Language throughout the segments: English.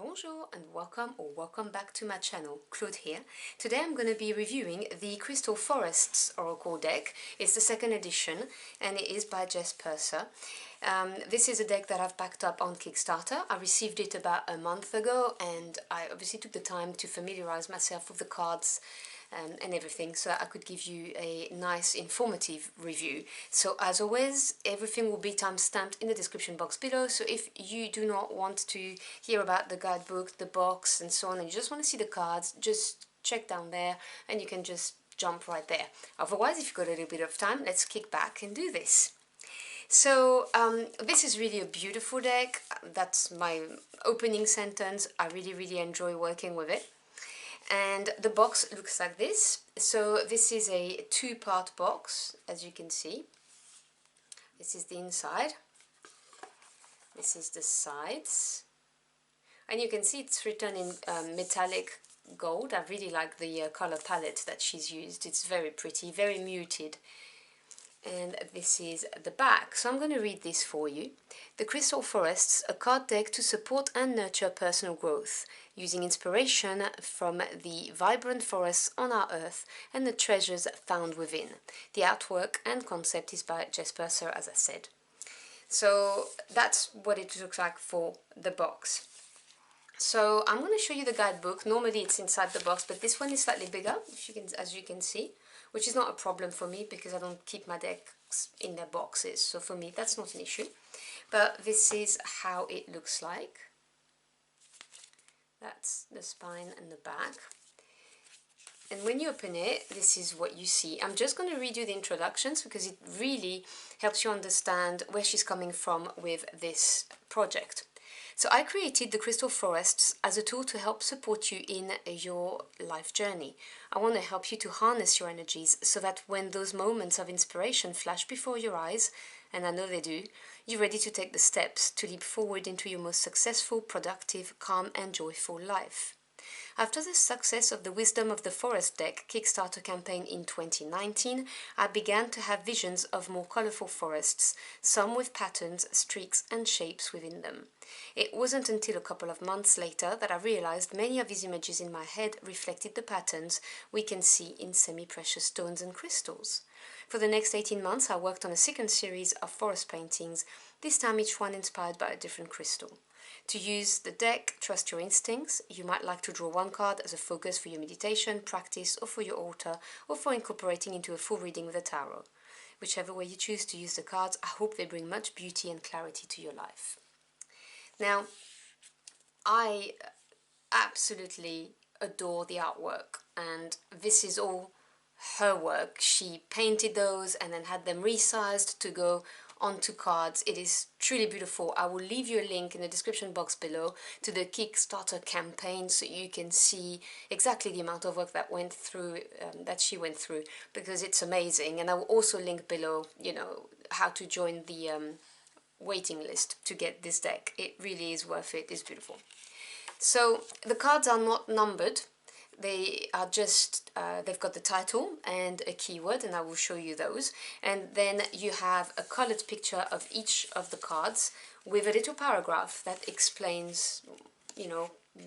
Bonjour and welcome back to my channel. Claude here. Today I'm going to be reviewing the Crystal Forests Oracle deck. It's the second edition and it is by Jess Purser. This is a deck that I've backed up on Kickstarter. I received it about a month ago and I obviously took the time to familiarize myself with the cards and everything so I could give you a nice informative review. So as always, everything will be time-stamped in the description box below, so if you do not want to hear about the guidebook, the box and so on, and you just want to see the cards, just check down there and you can just jump right there. Otherwise, if you've got a little bit of time, let's kick back and do this. So this is really a beautiful deck. That's my opening sentence. I really enjoy working with it. And the box looks like this. So this is a two-part box, as you can see. This is the inside. This is the sides. And you can see it's written in metallic gold. I really like the color palette that she's used. It's very pretty, very muted. And this is the back. So I'm going to read this for you. The Crystal Forests, a card deck to support and nurture personal growth, using inspiration from the vibrant forests on our earth and the treasures found within. The artwork and concept is by Jess Purser, as I said. So that's what it looks like for the box. So I'm going to show you the guidebook. Normally it's inside the box, but this one is slightly bigger, as you can see, which is not a problem for me because I don't keep my decks in their boxes. So for me, that's not an issue. But this is how it looks like. That's the spine and the back. And when you open it, this is what you see. I'm just going to read you the introductions because it really helps you understand where she's coming from with this project. So I created the Crystal Forests as a tool to help support you in your life journey. I want to help you to harness your energies so that when those moments of inspiration flash before your eyes, and I know they do, you're ready to take the steps to leap forward into your most successful, productive, calm and joyful life. After the success of the Wisdom of the Forest deck Kickstarter campaign in 2019, I began to have visions of more colourful forests, some with patterns, streaks and shapes within them. It wasn't until a couple of months later that I realised many of these images in my head reflected the patterns we can see in semi-precious stones and crystals. For the next 18 months I worked on a second series of forest paintings, this time each one inspired by a different crystal. To use the deck, trust your instincts. You might like to draw one card as a focus for your meditation, practice, or for your altar, or for incorporating into a full reading with the tarot. Whichever way you choose to use the cards, I hope they bring much beauty and clarity to your life. Now, I absolutely adore the artwork, and this is all her work. She painted those and then had them resized to go onto cards. It is truly beautiful. I will leave you a link in the description box below to the Kickstarter campaign so you can see exactly the amount of work that went through, that she went through, because it's amazing. And I will also link below, how to join the waiting list to get this deck. It really is worth it. It's beautiful. So the cards are not numbered. They are just, they've got the title and a keyword, and I will show you those. And then you have a colored picture of each of the cards with a little paragraph that explains,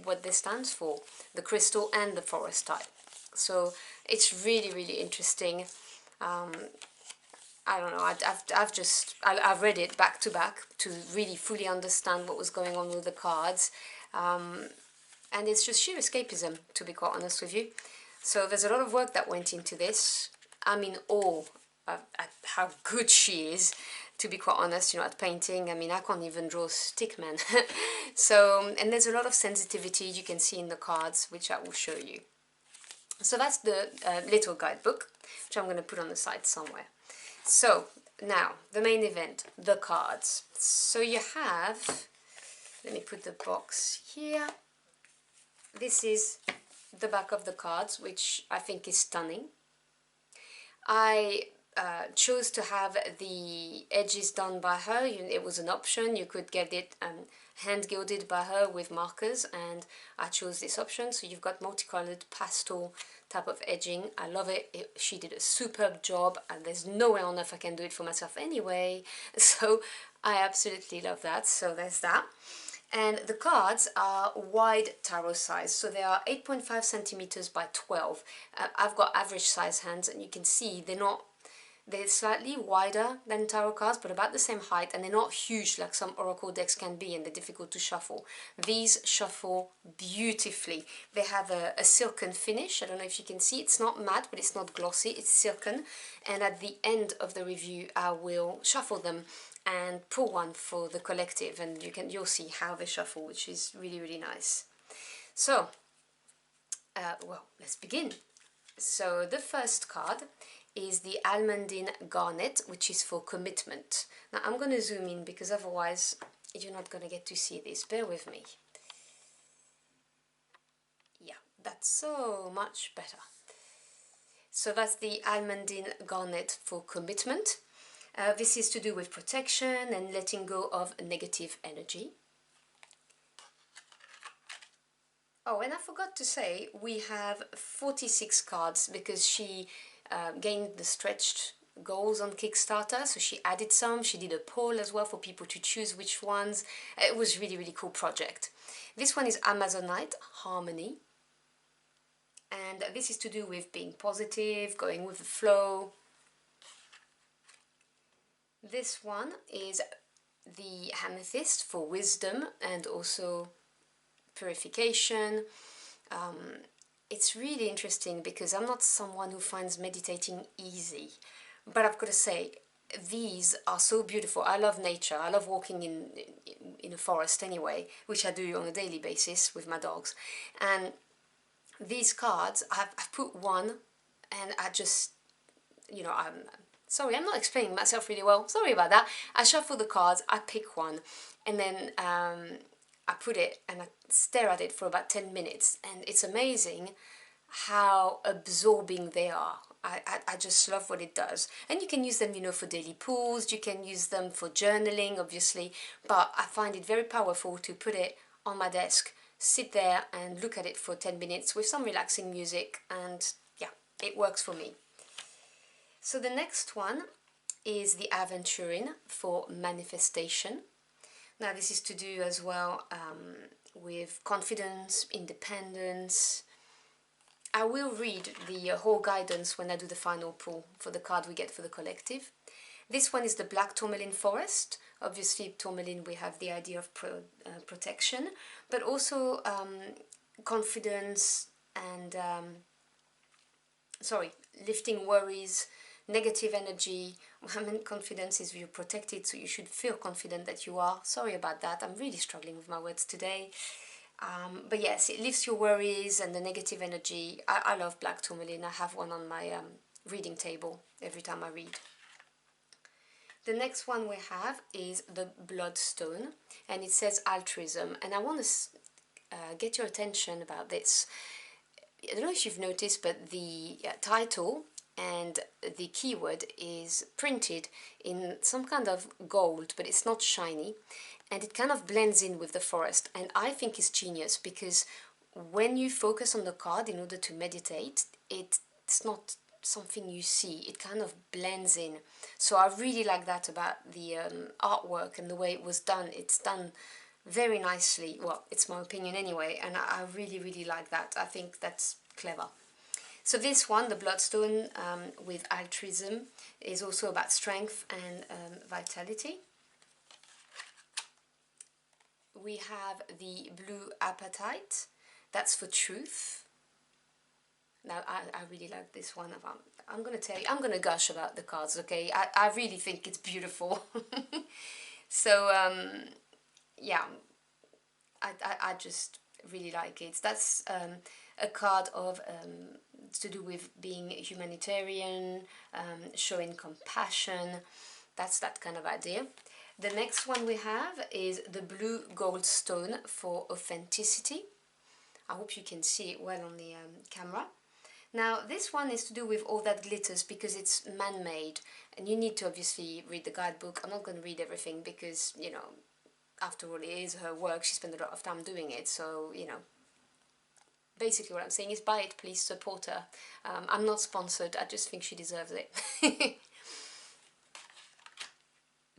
what this stands for, the crystal and the forest type. So it's really interesting. I don't know, I've read it back to back to really fully understand what was going on with the cards. And it's just sheer escapism, to be quite honest with you. So there's a lot of work that went into this. I'm in awe at how good she is, to be quite honest, at painting. I mean, I can't even draw stickman. So, and there's a lot of sensitivity you can see in the cards, which I will show you. So that's the little guidebook, which I'm going to put on the side somewhere. So, now, the main event, the cards. So you have, let me put the box here. This is the back of the cards, which I think is stunning. I chose to have the edges done by her. It was an option. You could get it hand gilded by her with markers, and I chose this option. So you've got multicolored pastel type of edging. I love it. She did a superb job, and there's no way on earth I can do it for myself anyway. So I absolutely love that. So there's that. And the cards are wide tarot size, so they are 8.5 centimeters by 12. I've got average size hands, and you can see they're slightly wider than tarot cards, but about the same height, and they're not huge like some oracle decks can be, and they're difficult to shuffle. These shuffle beautifully. They have a silken finish. I don't know if you can see. It's not matte, but it's not glossy. It's silken. And at the end of the review, I will shuffle them and pull one for the collective, and you'll see how they shuffle, which is really, really nice. So, well, let's begin. So the first card is the Almandine Garnet, which is for commitment. Now I'm going to zoom in because otherwise you're not going to get to see this. Bear with me. Yeah, that's so much better. So that's the Almandine Garnet for commitment. This is to do with protection and letting go of negative energy. Oh, and I forgot to say, we have 46 cards because she gained the stretched goals on Kickstarter, so she added some. She did a poll as well for people to choose which ones. It was really, really cool project. This one is Amazonite Harmony, and this is to do with being positive, going with the flow. This one is the Amethyst for wisdom and also purification. It's really interesting because I'm not someone who finds meditating easy, but I've got to say, these are so beautiful. I love nature. I love walking in a forest anyway, which I do on a daily basis with my dogs. And these cards, I've put one, and I just, you know, sorry, I'm not explaining myself really well. Sorry about that. I shuffle the cards, I pick one, and then I put it and I stare at it for about 10 minutes, and it's amazing how absorbing they are. I just love what it does. And you can use them, you know, for daily pulls, you can use them for journaling, obviously, but I find it very powerful to put it on my desk, sit there and look at it for 10 minutes with some relaxing music, and yeah, it works for me. So the next one is the Aventurine for manifestation. Now this is to do as well with confidence, independence. I will read the whole guidance when I do the final pull for the card we get for the collective. This one is the Black Tourmaline Forest. Obviously, tourmaline, we have the idea of protection, but also confidence and, lifting worries, negative energy. I mean, confidence is you're protected, so you should feel confident that you are. Sorry about that, I'm really struggling with my words today. But yes, it lifts your worries and the negative energy. I love black tourmaline. I have one on my reading table every time I read. The next one we have is the Bloodstone, and it says altruism. And I want to get your attention about this. I don't know if you've noticed, but the title and the keyword is printed in some kind of gold, but it's not shiny, and it kind of blends in with the forest, and I think it's genius because when you focus on the card in order to meditate, it's not something you see, it kind of blends in. So I really like that about the artwork and the way it was done. It's done very nicely. Well, it's my opinion anyway, and I really, really like that. I think that's clever. So this one, the Bloodstone with altruism, is also about strength and vitality. We have the Blue Apatite, that's for truth. Now, I really like this one. I'm going to tell you, I'm going to gush about the cards, okay? I really think it's beautiful. So, yeah, I just really like it. That's a card of to do with being humanitarian, showing compassion. That's that kind of idea. The next one we have is the Blue Gold Stone for authenticity. I hope you can see it well on the camera. Now this one is to do with all that glitters because it's man-made, and you need to obviously read the guidebook. I'm not going to read everything because, you know, after all, it is her work. She spent a lot of time doing it, so, you know, basically what I'm saying is buy it, please, support her. I'm not sponsored, I just think she deserves it.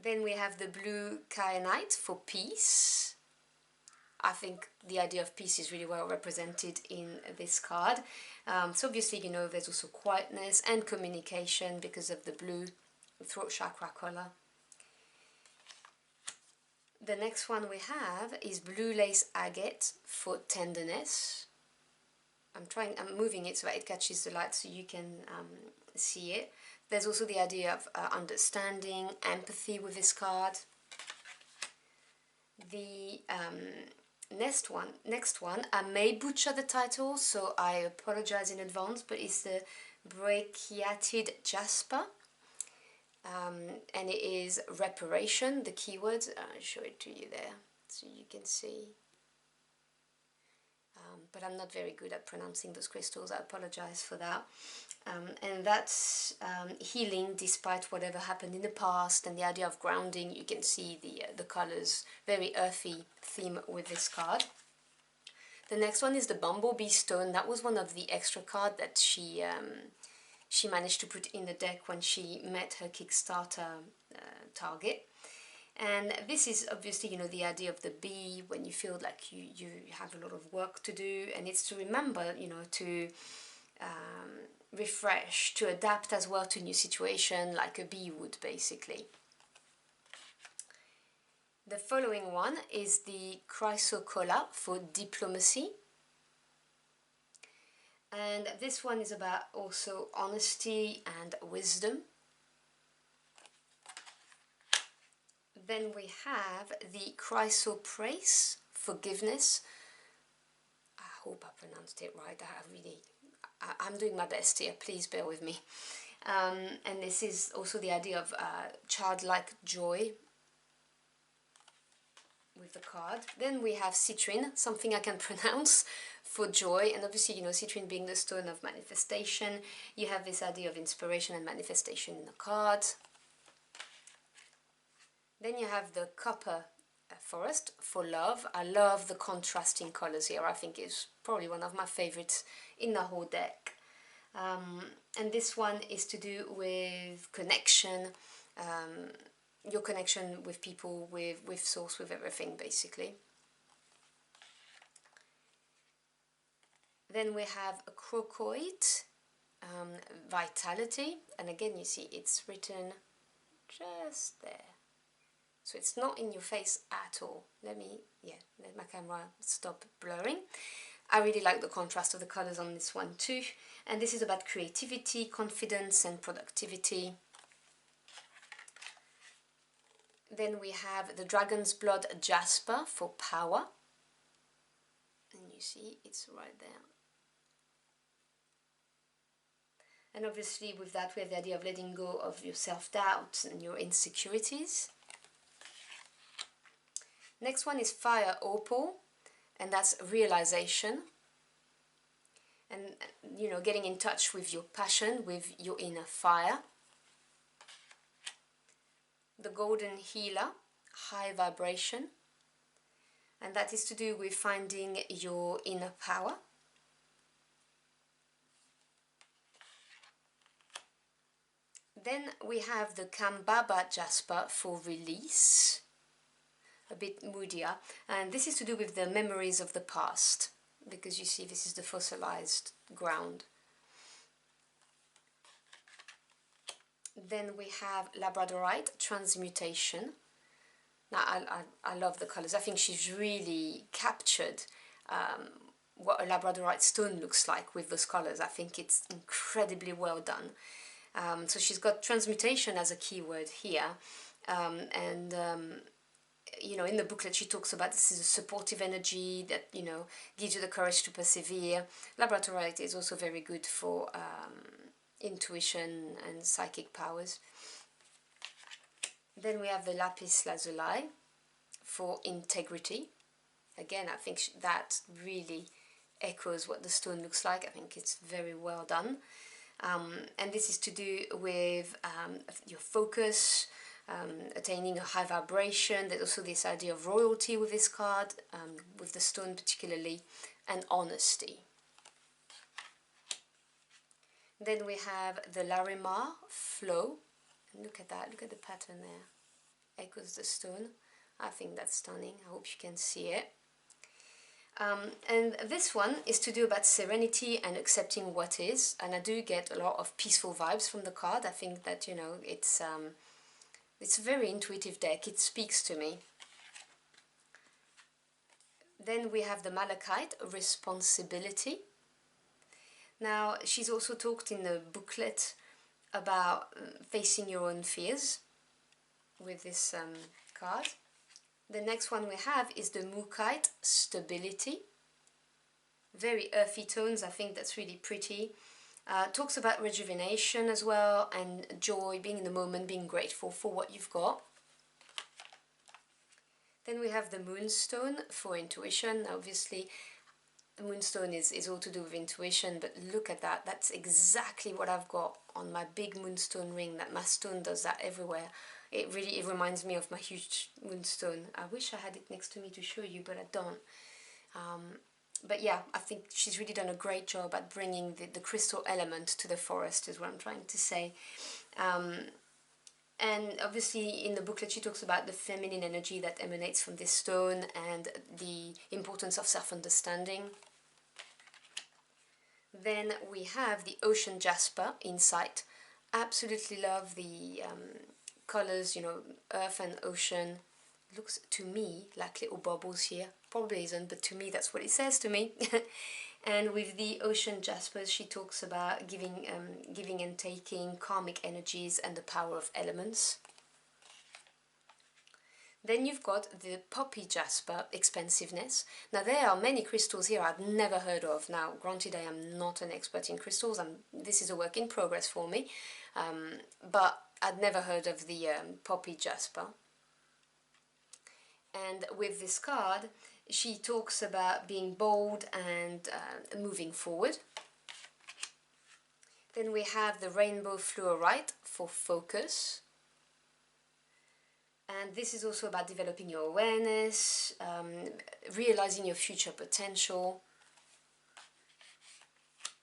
Then we have the Blue Kyanite for peace. I think the idea of peace is really well represented in this card. So obviously, you know, there's also quietness and communication because of the blue throat chakra color. The next one we have is blue lace agate for tenderness. I'm moving it so that it catches the light so you can see it. There's also the idea of understanding, empathy with this card. The next one, I may butcher the title, so I apologize in advance, but it's the brachiatid jasper, and it is reparation, the keyword. I'll show it to you there so you can see. But I'm not very good at pronouncing those crystals, I apologize for that. And that's healing despite whatever happened in the past, and the idea of grounding. You can see the colors, very earthy theme with this card. The next one is the bumblebee stone. That was one of the extra cards that she managed to put in the deck when she met her Kickstarter target. And this is obviously, you know, the idea of the bee when you feel like you have a lot of work to do, and it's to remember, you know, to refresh, to adapt as well to new situation, like a bee would basically. The following one is the chrysocolla for diplomacy, and this one is about also honesty and wisdom. Then we have the chrysoprase, forgiveness. I hope I pronounced it right. I'm doing my best here, please bear with me. And this is also the idea of childlike joy with the card. Then we have citrine, something I can pronounce, for joy. And obviously, you know, citrine being the stone of manifestation, you have this idea of inspiration and manifestation in the card. Then you have the copper forest for love. I love the contrasting colors here. I think it's probably one of my favorites in the whole deck. And this one is to do with connection, your connection with people, with source, with everything basically. Then we have a crocoid, vitality, and again you see it's written just there. So it's not in your face at all. Let my camera stop blurring. I really like the contrast of the colors on this one too. And this is about creativity, confidence and productivity. Then we have the dragon's blood jasper for power. And you see it's right there. And obviously with that we have the idea of letting go of your self-doubt and your insecurities. Next one is fire opal, and that's realization, and you know, getting in touch with your passion, with your inner fire. The golden healer, high vibration, and that is to do with finding your inner power. Then we have the Kambaba jasper for release, a bit moodier, and this is to do with the memories of the past, because you see this is the fossilized ground. Then we have labradorite transmutation. Now I love the colors. I think she's really captured what a labradorite stone looks like with those colors. I think it's incredibly well done. So she's got transmutation as a keyword here, you know, in the booklet she talks about this is a supportive energy that, you know, gives you the courage to persevere. Labradorite is also very good for intuition and psychic powers. Then we have the lapis lazuli for integrity. Again, I think that really echoes what the stone looks like. I think it's very well done. And this is to do with your focus, attaining a high vibration. There's also this idea of royalty with this card, with the stone particularly, and honesty. Then we have the Larimar flow. And look at that, look at the pattern there. Echoes the stone. I think that's stunning. I hope you can see it. And this one is to do about serenity and accepting what is, and I do get a lot of peaceful vibes from the card. I think that, you know, it's a very intuitive deck. It speaks to me. Then we have the Malachite, responsibility. Now, she's also talked in the booklet about facing your own fears with this card. The next one we have is the Mukite, stability. Very earthy tones, I think that's really pretty. Talks about rejuvenation as well, and joy, being in the moment, being grateful for what you've got. Then we have the Moonstone for intuition. Obviously, the Moonstone is all to do with intuition, but look at that. That's exactly what I've got on my big Moonstone ring. That my stone does that everywhere. It reminds me of my huge Moonstone. I wish I had it next to me to show you, but I don't. But yeah, I think she's really done a great job at bringing the crystal element to the forest, is what I'm trying to say. And obviously in the booklet she talks about the feminine energy that emanates from this stone and the importance of self-understanding. Then we have the Ocean Jasper, Insight. Absolutely love the colors, you know, earth and ocean. It looks to me like little bubbles here. Probably isn't, but to me that's what it says to me. And with the Ocean Jaspers, she talks about giving and taking, karmic energies, and the power of elements. Then you've got the Poppy Jasper, expansiveness. Now there are many crystals here I've never heard of. Now granted, I am not an expert in crystals, this is a work in progress for me, but I'd never heard of the Poppy Jasper. And with this card, she talks about being bold and moving forward. Then we have the Rainbow Fluorite for focus. And this is also about developing your awareness, realizing your future potential.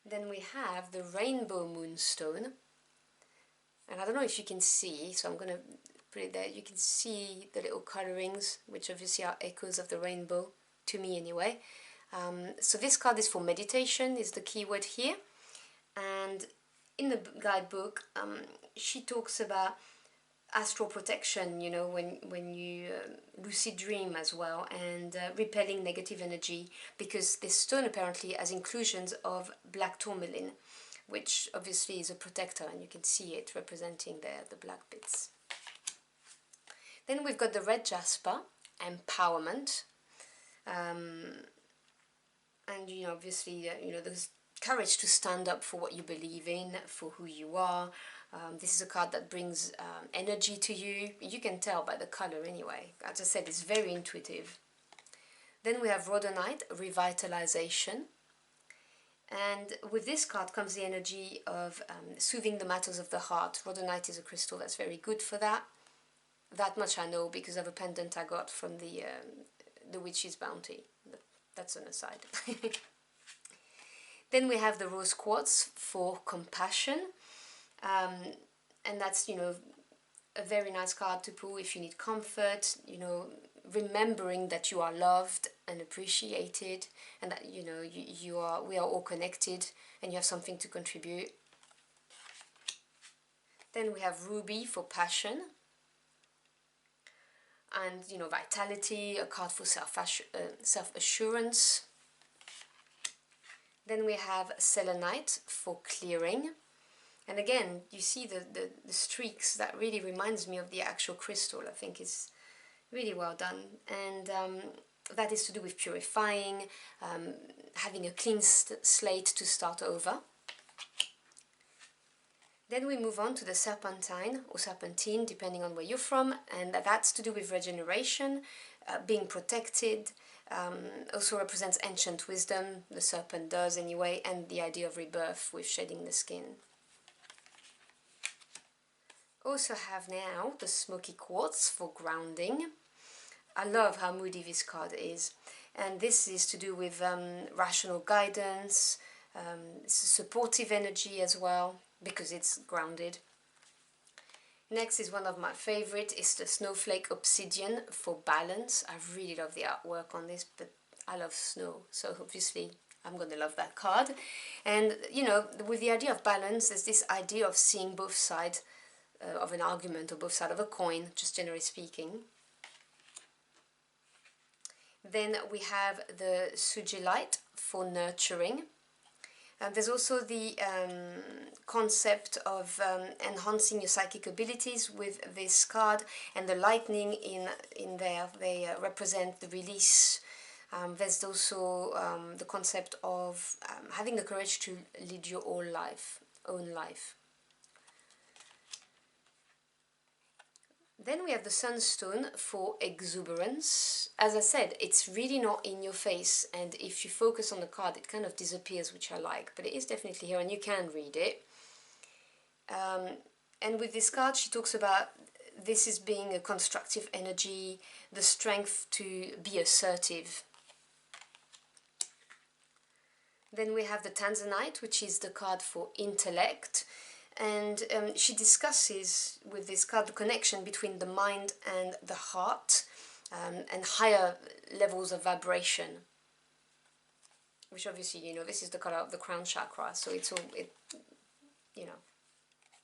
Then we have the Rainbow Moonstone. And I don't know if you can see, so I'm going to put it there. You can see the little colorings, which obviously are echoes of the rainbow, to me anyway. So this card is for meditation, is the key word here. And in the guidebook, she talks about astral protection, you know, when you lucid dream as well, and repelling negative energy, because this stone apparently has inclusions of black tourmaline, which obviously is a protector, and you can see it representing there, the black bits. Then we've got the Red Jasper, empowerment, and you know, obviously, you know, there's courage to stand up for what you believe in, for who you are. This is a card that brings energy to you. You can tell by the color anyway. As I said, it's very intuitive. Then we have Rhodonite, revitalization. And with this card comes the energy of soothing the matters of the heart. Rhodonite is a crystal that's very good for that. That much I know because of a pendant I got from the Witch's Bounty. But that's an aside. Then we have the Rose Quartz for compassion. And that's, you know, a very nice card to pull if you need comfort, you know, remembering that you are loved and appreciated, and that, you know, we are all connected and you have something to contribute. Then we have Ruby for passion. And, you know, vitality, a card for self-assurance. Then we have Selenite for clearing. And again, you see the streaks. That really reminds me of the actual crystal. I think it's really well done. And that is to do with purifying, having a clean slate to start over. Then we move on to the Serpentine or Serpentine, depending on where you're from, and that's to do with regeneration, being protected, also represents ancient wisdom, the serpent does anyway, and the idea of rebirth with shedding the skin. Also have now the Smoky Quartz for grounding. I love how moody this card is, and this is to do with rational guidance, supportive energy as well, because it's grounded. Next is one of my favorite, is the Snowflake Obsidian for balance. I really love the artwork on this, but I love snow, so obviously I'm going to love that card. And, you know, with the idea of balance, there's this idea of seeing both sides of an argument or both sides of a coin, just generally speaking. Then we have the Suji light for nurturing. There's also the concept of enhancing your psychic abilities with this card, and the lightning in there, they represent the release. There's also the concept of having the courage to lead your own life. Then we have the sunstone for exuberance. As I said, it's really not in your face, and if you focus on the card, it kind of disappears, which I like, but it is definitely here, and you can read it. And with this card, she talks about this is being a constructive energy, the strength to be assertive. Then we have the Tanzanite, which is the card for intellect. And she discusses with this card the connection between the mind and the heart, and higher levels of vibration, which obviously, you know, this is the color of the crown chakra, so it's all, you know,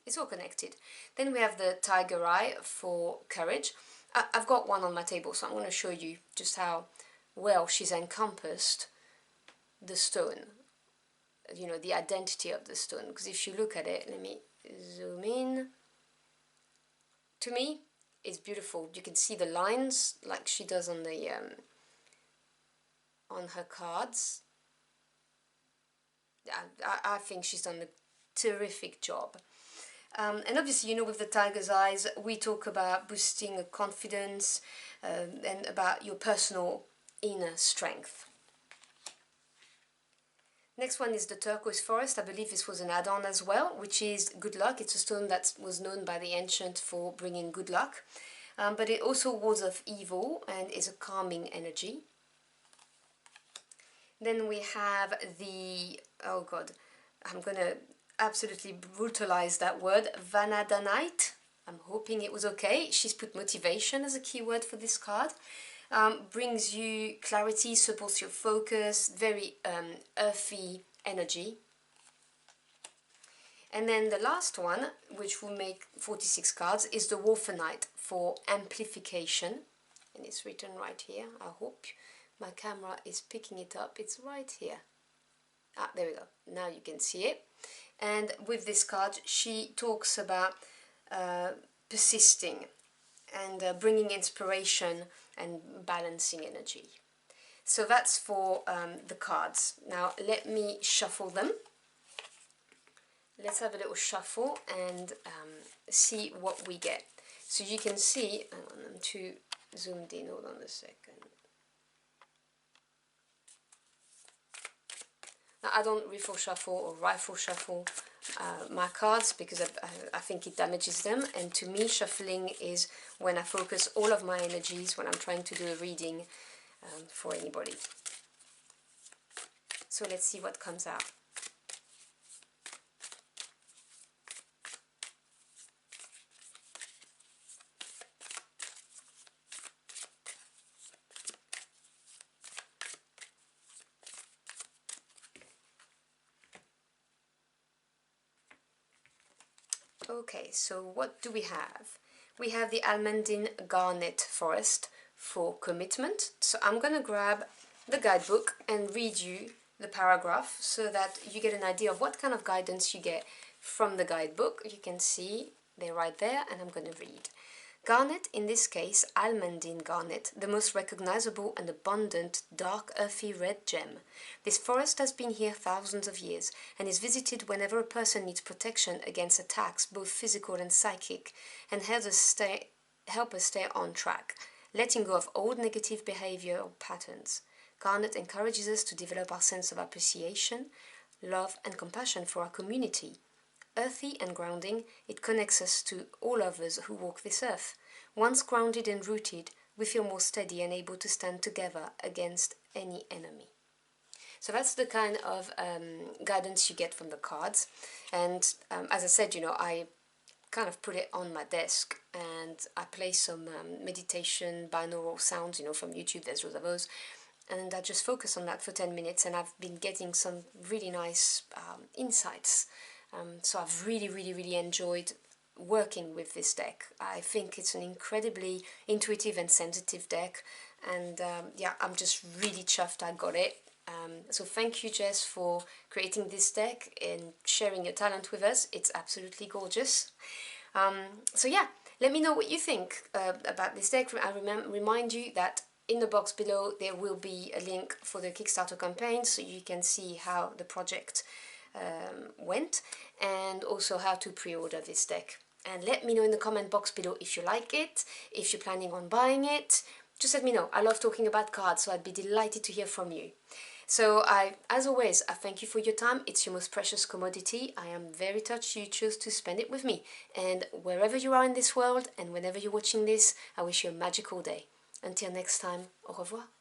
it's all connected. Then we have the tiger eye for courage. I've got one on my table, so I'm going to show you just how well she's encompassed the stone, you know, the identity of the stone. Because if you look at it, let me zoom in. To me, it's beautiful. You can see the lines like she does on the on her cards. I think she's done a terrific job. And obviously, you know, with the tiger's eyes, we talk about boosting confidence and about your personal inner strength. Next one is the turquoise forest. I believe this was an add-on as well, which is good luck. It's a stone that was known by the ancient for bringing good luck, but it also wards off evil and is a calming energy. Then we have the, oh god, I'm gonna absolutely brutalize that word, Vanadanite. I'm hoping it was okay. She's put motivation as a keyword for this card. Brings you clarity, supports your focus, very earthy energy. And then the last one, which will make 46 cards, is the Wolfenite for amplification. And it's written right here. I hope my camera is picking it up. It's right here. Ah, there we go. Now you can see it. And with this card, she talks about persisting and bringing inspiration and balancing energy. So that's for the cards. Now let me shuffle them. Let's have a little shuffle and see what we get. So you can see, hang on, I'm too zoomed in, hold on a second. Now I don't rifle shuffle or rifle shuffle my cards because I think it damages them, and to me shuffling is when I focus all of my energies when I'm trying to do a reading for anybody. So let's see what comes out. Okay, so what do we have? We have the Almandine Garnet Forest for commitment. So I'm going to grab the guidebook and read you the paragraph so that you get an idea of what kind of guidance you get from the guidebook. You can see they're right there, and I'm going to read. Garnet, in this case Almandine garnet, the most recognizable and abundant dark earthy red gem. This forest has been here thousands of years and is visited whenever a person needs protection against attacks, both physical and psychic, and help us stay on track, letting go of old negative behavioral patterns. Garnet encourages us to develop our sense of appreciation, love and compassion for our community. Earthy and grounding, it connects us to all others who walk this earth. Once grounded and rooted, we feel more steady and able to stand together against any enemy. So that's the kind of guidance you get from the cards. And as I said, you know, I kind of put it on my desk and I play some meditation binaural sounds, you know, from YouTube. There's loads of those. and I just focus on that for 10 minutes, and I've been getting some really nice insights. So I've really enjoyed working with this deck. I think it's an incredibly intuitive and sensitive deck, and yeah, I'm just really chuffed I got it. So thank you, Jess, for creating this deck and sharing your talent with us. It's absolutely gorgeous. So yeah, let me know what you think about this deck. I remind you that in the box below there will be a link for the Kickstarter campaign, so you can see how the project went, and also how to pre-order this deck. And let me know in the comment box below if you like it, if you're planning on buying it. Just let me know. I love talking about cards, so I'd be delighted to hear from you. So as always, I thank you for your time. It's your most precious commodity. I am very touched you chose to spend it with me. And wherever you are in this world and whenever you're watching this, I wish you a magical day. Until next time, au revoir.